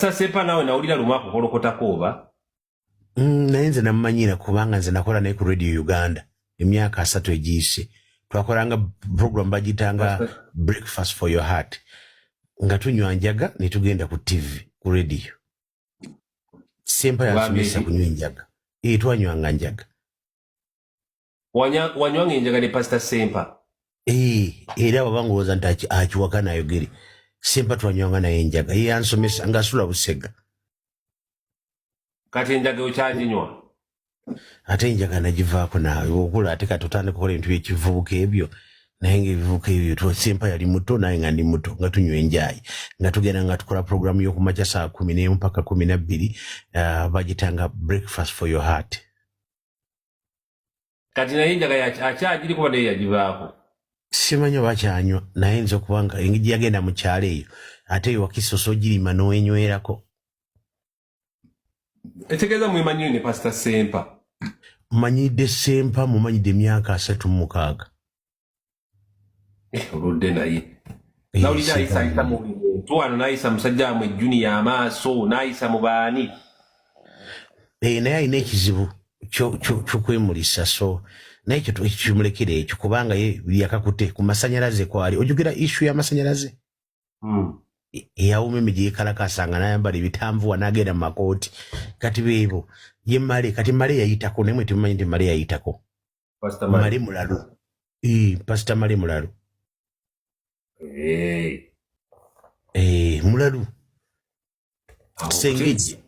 Pastor Sempa nawe nawulira lumako kolokotako oba? Naye nze namumanyira kubanga nze nakola naye ku Radio Uganda emyaka 3 egiyise. Twakolanga program bagitanga Breakfast for Your Heart. Nga tunywa njaga ne tugenda ku TV ku radio. Sempa yansomesa kunywa njaga. Twanywanga njaga. Wanywanga enjaga ne Pastor Sempa? Era wabangoza nti akiwaka nayogere. Sempa twanywanga naye enjaga. Ye yansomesa nga Sula Busega. Kati enjaga okyaginywa? Ate enjaga nagivaako nawe okula ate kati otandika kukola ebintu by'ekivubuka ebyo. Naye ng'ebivubuka ebyo Sempa yali muto naye nga ndi muto nga tunywa enjaayi. Nga tugenda nga tukola programu y'okumakya saa 10 mpaka 12 bagitanga Breakfast for Your Heart. Kati naye enjaga akyagiri kuba naye yagivaako? Simanyi bakyanywa naye nza okubanga engeri yagenda mu kyalo eyo ate ewakisoso girima n'owenywerako. Etegeeza mwemanyire ne Pastor Sempa? Manyidde Sempa mumanyidde emyaka 36. Oludde naye. Nawulira ayisa mu bintu wano n'ayisa musajja wamwe Junior amaaso n'ayisa mu baani. Naye alina ekizibu ky'okwemulisa so naye ekyo kimulekere ekyo kubanga ye yakakute ku masanyalaze kwali. Ojogera issue y'amasanyalaze? Eyawuma emigi yekalakasanga n'ayambala ebitanvuwa n'agenda mu makooti. Kati beebo ye Male kati Male yayitako naye mwe temumanyi nti Male yayitako. Male Mulalu. Pastor Male Mulalu. Mulalu. Sengejje.